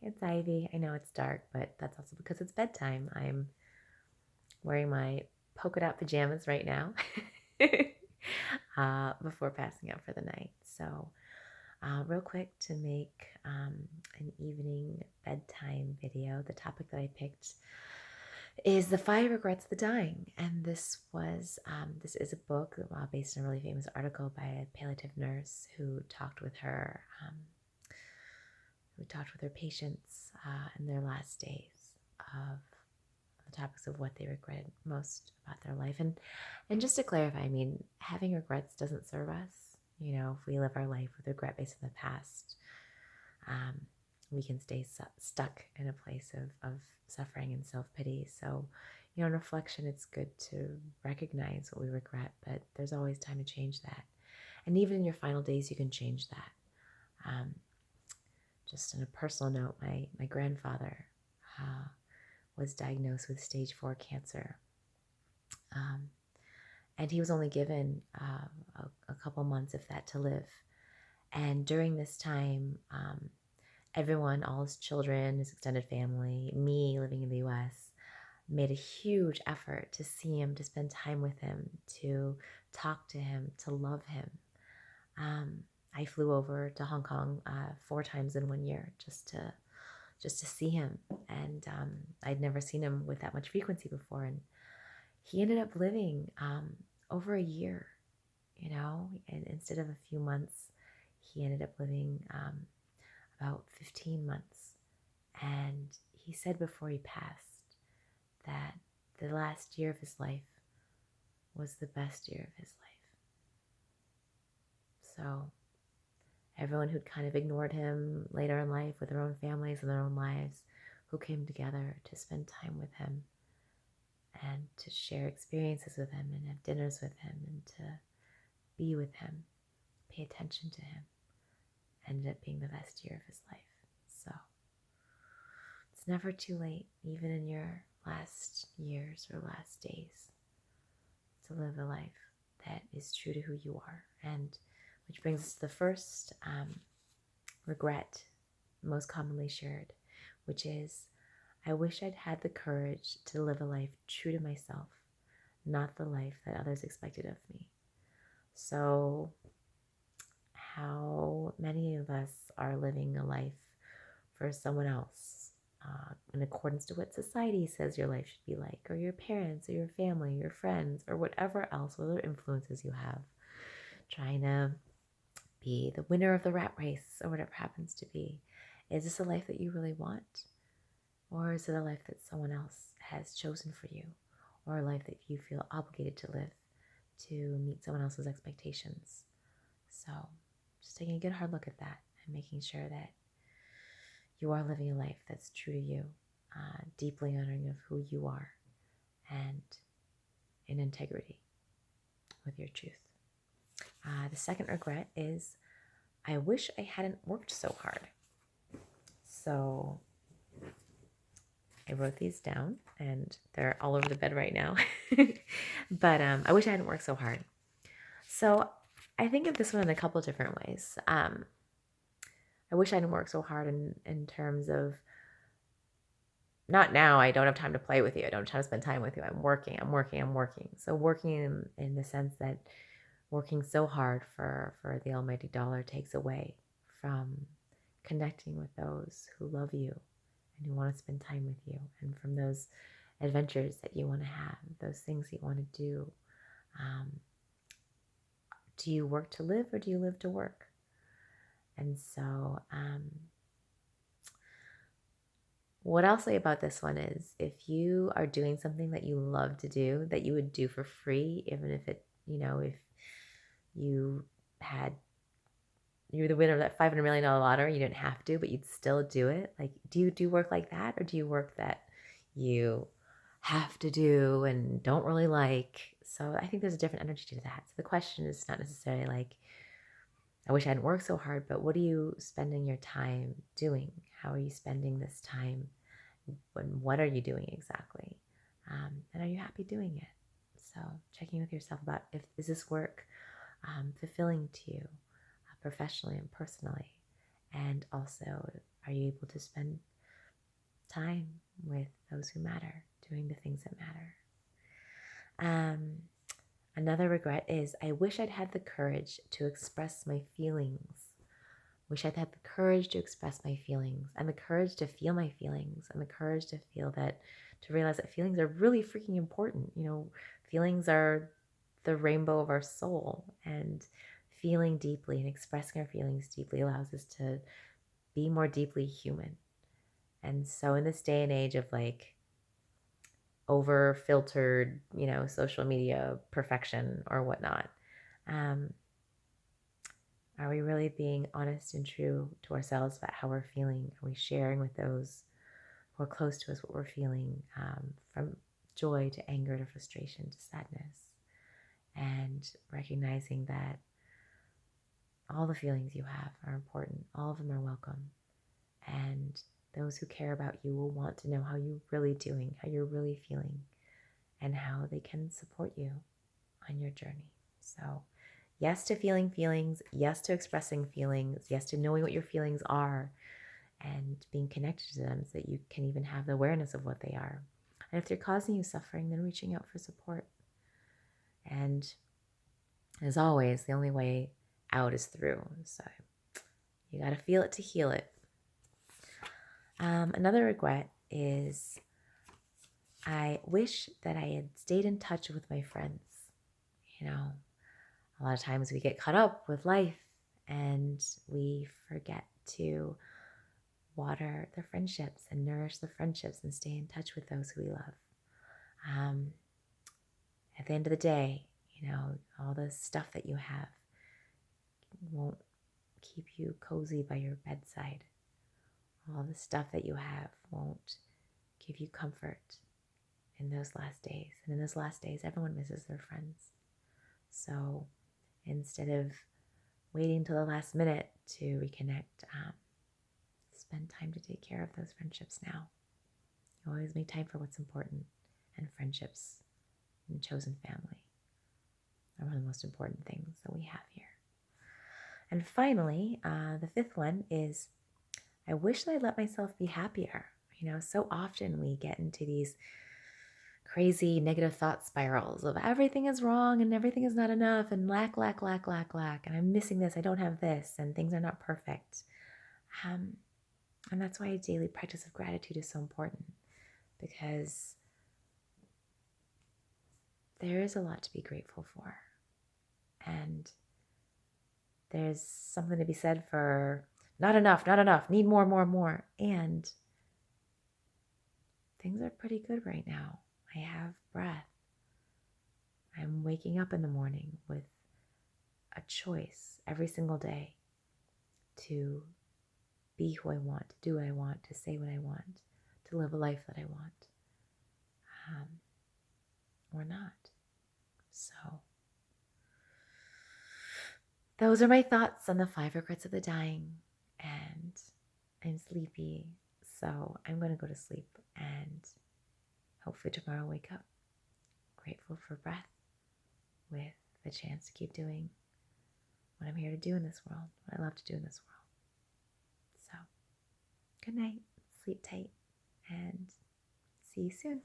it's Ivy. I know it's dark, but that's also because it's bedtime. I'm wearing my polka dot pajamas right now before passing out for the night. So, real quick to make an evening bedtime video, the topic that I picked is The 5 Regrets of the Dying. And this is a book based on a really famous article by a palliative nurse who talked with her. Who talked with her patients in their last days of the topics of what they regretted most about their life. And just to clarify, I mean, having regrets doesn't serve us. You know, if we live our life with regret based on the past, we can stay stuck in a place of suffering and self-pity. So, you know, in reflection, it's good to recognize what we regret, but there's always time to change that. And even in your final days, you can change that. Just on a personal note, my grandfather was diagnosed with stage 4 cancer. And he was only given a couple months, if that, to live. And during this time, everyone, all his children, his extended family, me living in the US, made a huge effort to see him, to spend time with him, to talk to him, to love him. I flew over to Hong Kong 4 times in 1 year just to see him, and I'd never seen him with that much frequency before. And he ended up living over a year, you know, and instead of a few months, he ended up living about 15 months. And he said before he passed that the last year of his life was the best year of his life. So everyone who'd kind of ignored him later in life with their own families and their own lives, who came together to spend time with him and to share experiences with him and have dinners with him and to be with him, pay attention to him, ended up being the best year of his life. So it's never too late, even in your last years or last days, to live a life that is true to who you are. And which brings us to the first regret most commonly shared, which is, I wish I'd had the courage to live a life true to myself, not the life that others expected of me. So how many of us are living a life for someone else in accordance to what society says your life should be like, or your parents, or your family, your friends, or whatever else, whatever influences you have, trying to be the winner of the rat race or whatever happens to be. Is this a life that you really want? Or is it a life that someone else has chosen for you? Or a life that you feel obligated to live to meet someone else's expectations? So just taking a good hard look at that and making sure that you are living a life that's true to you, deeply honoring of who you are, and in integrity with your truth. The second regret is, I wish I hadn't worked so hard. So I wrote these down, and they're all over the bed right now. But I wish I hadn't worked so hard. So I think of this one in a couple of different ways. I wish I hadn't worked so hard in terms of, not now, I don't have time to play with you. I don't have time to spend time with you. I'm working. So working in the sense that working so hard for the almighty dollar takes away from connecting with those who love you and who want to spend time with you, and from those adventures that you want to have, those things that you want to do. Do you work to live, or do you live to work? And so what I'll say about this one is, if you are doing something that you love to do, that you would do for free, even if it, you know, if you're the winner of that $500 million lottery, you didn't have to, but you'd still do it. Like, do you do work like that? Or do you work that you have to do and don't really like? So I think there's a different energy to that. So the question is not necessarily like, I wish I hadn't worked so hard, but what are you spending your time doing? How are you spending this time? And what are you doing exactly? And are you happy doing it? So checking with yourself about, is this work fulfilling to you professionally and personally? And also, are you able to spend time with those who matter, doing the things that matter. Another regret is I wish I'd had the courage to express my feelings. Wish I'd had the courage to express my feelings and the courage to feel my feelings and the courage to feel that, to realize that feelings are really freaking important. Feelings are the rainbow of our soul, and feeling deeply and expressing our feelings deeply allows us to be more deeply human. And so in this day and age of like over filtered, social media perfection or whatnot, are we really being honest and true to ourselves about how we're feeling? Are we sharing with those who are close to us what we're feeling, from joy to anger to frustration to sadness? And recognizing that all the feelings you have are important. All of them are welcome. And those who care about you will want to know how you're really doing, how you're really feeling, and how they can support you on your journey. So, yes to feeling feelings, yes to expressing feelings, yes to knowing what your feelings are and being connected to them so that you can even have the awareness of what they are. And if they're causing you suffering, then reaching out for support. And as always, the only way out is through. So you got to feel it to heal it. Another regret is I wish that I had stayed in touch with my friends. A lot of times we get caught up with life and we forget to water the friendships and nourish the friendships and stay in touch with those who we love. At the end of the day, all the stuff that you have won't keep you cozy by your bedside. All the stuff that you have won't give you comfort in those last days. And in those last days, everyone misses their friends. So instead of waiting till the last minute to reconnect, spend time to take care of those friendships now. You always make time for what's important, and friendships and chosen family are one of the most important things that we have here. And finally, the fifth one is I wish that I let myself be happier. So often we get into these crazy negative thought spirals of everything is wrong and everything is not enough and lack, and I'm missing this, I don't have this, and things are not perfect. And that's why a daily practice of gratitude is so important, because there is a lot to be grateful for. And there's something to be said for not enough, need more. And things are pretty good right now. I have breath. I'm waking up in the morning with a choice every single day to be who I want, to do what I want, to say what I want, to live a life that I want, or not. So those are my thoughts on the 5 regrets of the dying, and I'm sleepy, so I'm going to go to sleep, and hopefully tomorrow I'll wake up grateful for breath, with the chance to keep doing what I'm here to do in this world, what I love to do in this world. So, good night, sleep tight, and see you soon.